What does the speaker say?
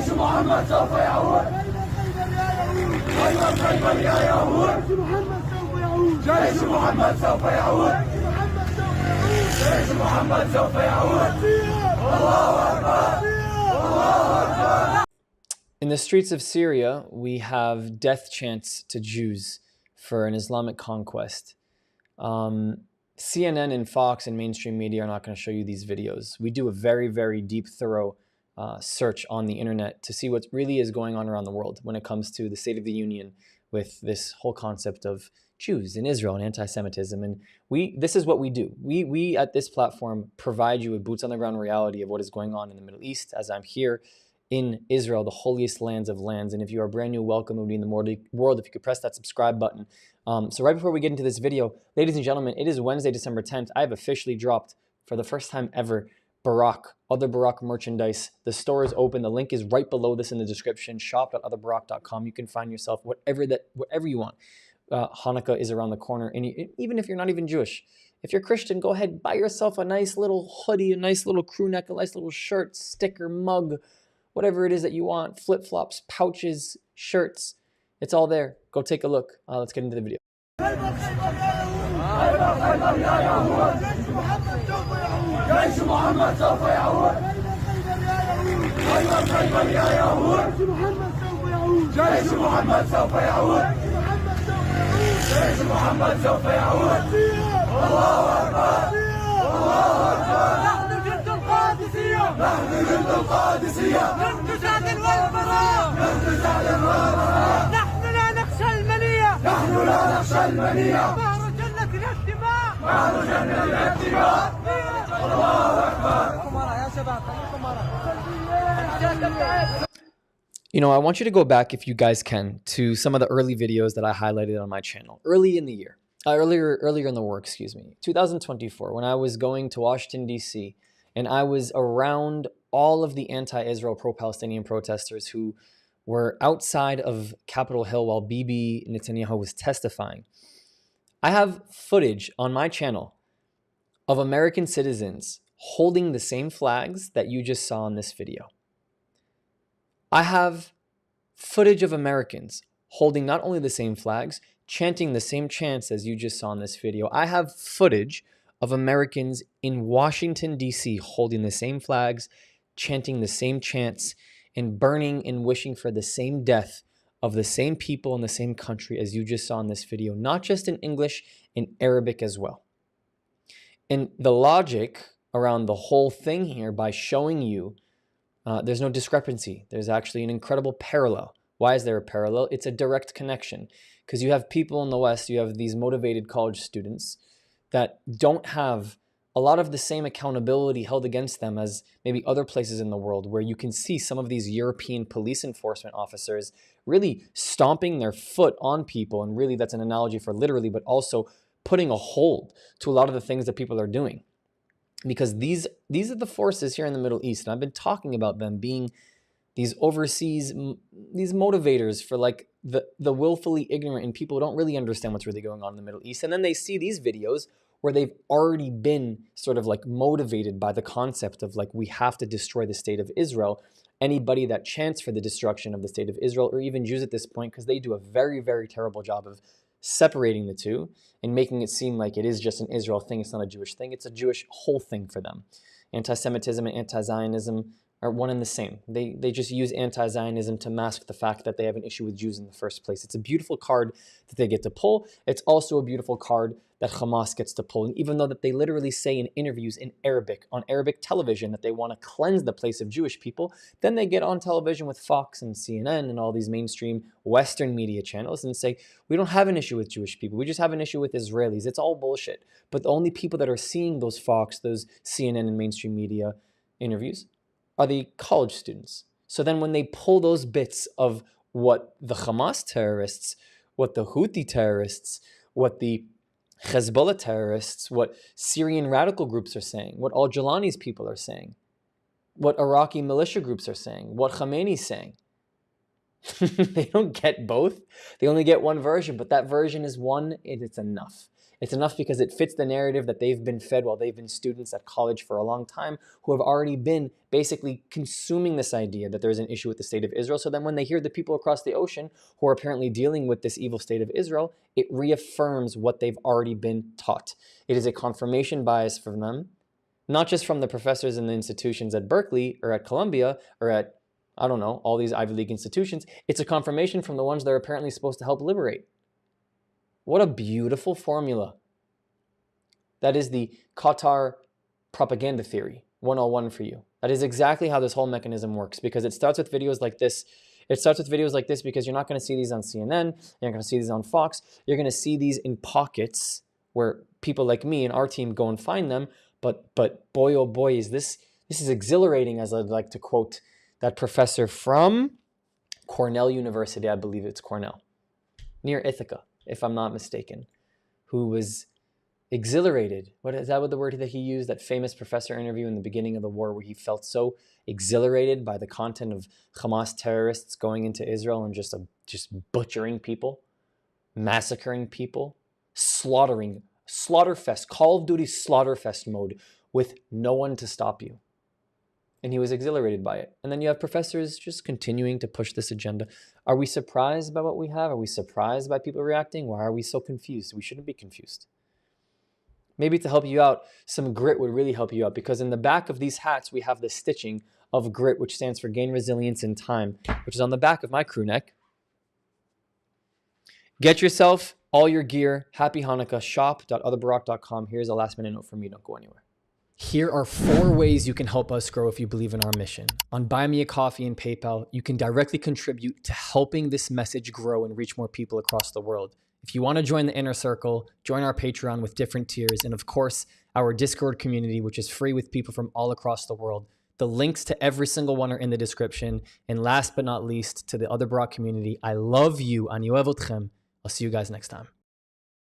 جيش محمد سوف يعود. خيبر خيبر يا يهود. جيش محمد سوف يعود. جيش محمد سوف يعود. الله أكبر. الله أكبر. In the streets of Syria, we have death chants to Jews for an Islamic conquest. CNN and Fox and mainstream media are not going to show you these videos. We do a very, very deep, thorough search on the internet to see what really is going on around the world when it comes to the State of the Union with this whole concept of Jews in Israel and anti-Semitism. And this is what we do. We at this platform provide you with boots on the ground reality of what is going on in the Middle East as I'm here in Israel, the holiest lands of lands. And if you are brand new, welcome. It would be in the world if you could press that subscribe button. So right before we get into this video, ladies and gentlemen, it is Wednesday, December 10th. I have officially dropped, for the first time ever, Barak, Other Barak merchandise. The store is open. The link is right below this in the description. Shop.otherbarak.com. You can find yourself whatever you want. Hanukkah is around the corner. And even if you're not even Jewish, if you're Christian, go ahead, buy yourself a nice little hoodie, a nice little crew neck, a nice little shirt, sticker, mug, whatever it is that you want, flip-flops, pouches, shirts, it's all there. Go take a look. Let's get into the video. جيش محمد سوف يعود. خيبر خيبر يا يهود. جيش محمد سوف يعود. جيش محمد سوف يعود. الله أكبر. الله أكبر. نحن جند القادسية. نحن جند القادسية. جند سعد والبراء. جند سعد والبراء. نحن لا نخشى المنية. نحن لا نخشى المنية. نهر جنة الاتباع. نهر جنة الاتباع. الله أكبر. You know, I want you to go back, if you guys can, to some of the early videos that I highlighted on my channel early in the year. Earlier in the war, excuse me, 2024, when I was going to Washington, D.C., and I was around all of the anti-Israel, pro-Palestinian protesters who were outside of Capitol Hill while Bibi Netanyahu was testifying. I have footage on my channel of American citizens holding the same flags that you just saw in this video. I have footage of Americans holding not only the same flags, chanting the same chants as you just saw in this video. I have footage of Americans in Washington, D.C. holding the same flags, chanting the same chants, and burning and wishing for the same death of the same people in the same country as you just saw in this video, not just in English, in Arabic as well. And the logic around the whole thing here, by showing you there's no discrepancy. There's actually an incredible parallel. Why is there a parallel? It's a direct connection. Because you have people in the West, you have these motivated college students that don't have a lot of the same accountability held against them as maybe other places in the world, where you can see some of these European police enforcement officers really stomping their foot on people. And really, that's an analogy for literally, but also putting a hold to a lot of the things that people are doing. Because these are the forces here in the Middle East, and I've been talking about them being these overseas, these motivators for like the willfully ignorant, and people who don't really understand what's really going on in the Middle East. And then they see these videos where they've already been sort of like motivated by the concept of like, we have to destroy the state of Israel. Anybody that chants for the destruction of the state of Israel, or even Jews at this point, because they do a very, very terrible job of separating the two and making it seem like it is just an Israel thing. It's not a Jewish thing. It's a Jewish whole thing for them. Anti-Semitism and anti-Zionism are one and the same. They just use anti-Zionism to mask the fact that they have an issue with Jews in the first place. It's a beautiful card that they get to pull. It's also a beautiful card that Hamas gets to pull. And even though that they literally say in interviews in Arabic, on Arabic television, that they want to cleanse the place of Jewish people, then they get on television with Fox and CNN and all these mainstream Western media channels and say, we don't have an issue with Jewish people. We just have an issue with Israelis. It's all bullshit. But the only people that are seeing those Fox, those CNN and mainstream media interviews are the college students. So then when they pull those bits of what the Hamas terrorists, what the Houthi terrorists, what the Hezbollah terrorists, what Syrian radical groups are saying, what al-Jilani's people are saying, what Iraqi militia groups are saying, what Khamenei's saying, they don't get both. They only get one version, but that version is one, and it's enough. It's enough because it fits the narrative that they've been fed while they've been students at college for a long time, who have already been basically consuming this idea that there's an issue with the state of Israel. So then when they hear the people across the ocean who are apparently dealing with this evil state of Israel, it reaffirms what they've already been taught. It is a confirmation bias for them, not just from the professors in the institutions at Berkeley or at Columbia or at, I don't know, all these Ivy League institutions. It's a confirmation from the ones they're apparently supposed to help liberate. What a beautiful formula. That is the Qatar propaganda theory 101 for you. That is exactly how this whole mechanism works, because it starts with videos like this. It starts with videos like this because you're not going to see these on CNN. You're not going to see these on Fox. You're going to see these in pockets where people like me and our team go and find them. But boy, oh boy, this is exhilarating, as I'd like to quote that professor from Cornell University, I believe it's Cornell, near Ithaca, if I'm not mistaken, who was exhilarated. What is that? What the word that he used? That famous professor interview in the beginning of the war, where he felt so exhilarated by the content of Hamas terrorists going into Israel and just butchering people, massacring people, slaughterfest, Call of Duty slaughterfest mode with no one to stop you. And he was exhilarated by it. And then you have professors just continuing to push this agenda. Are we surprised by what we have? Are we surprised by people reacting? Why are we so confused? We shouldn't be confused. Maybe to help you out, some grit would really help you out, because in the back of these hats, we have the stitching of grit, which stands for gain resilience in time, which is on the back of my crew neck. Get yourself all your gear. Happy Hanukkah. Shop.otherbarak.com. Here's a last minute note from me. Don't go anywhere. Here are 4 ways you can help us grow if you believe in our mission. On Buy Me a Coffee and PayPal, you can directly contribute to helping this message grow and reach more people across the world. If you want to join the inner circle, join our Patreon with different tiers, and of course, our Discord community, which is free with people from all across the world. The links to every single one are in the description. And last but not least, to the Other Barak community, I love you. Ani ohev otchem. I'll see you guys next time.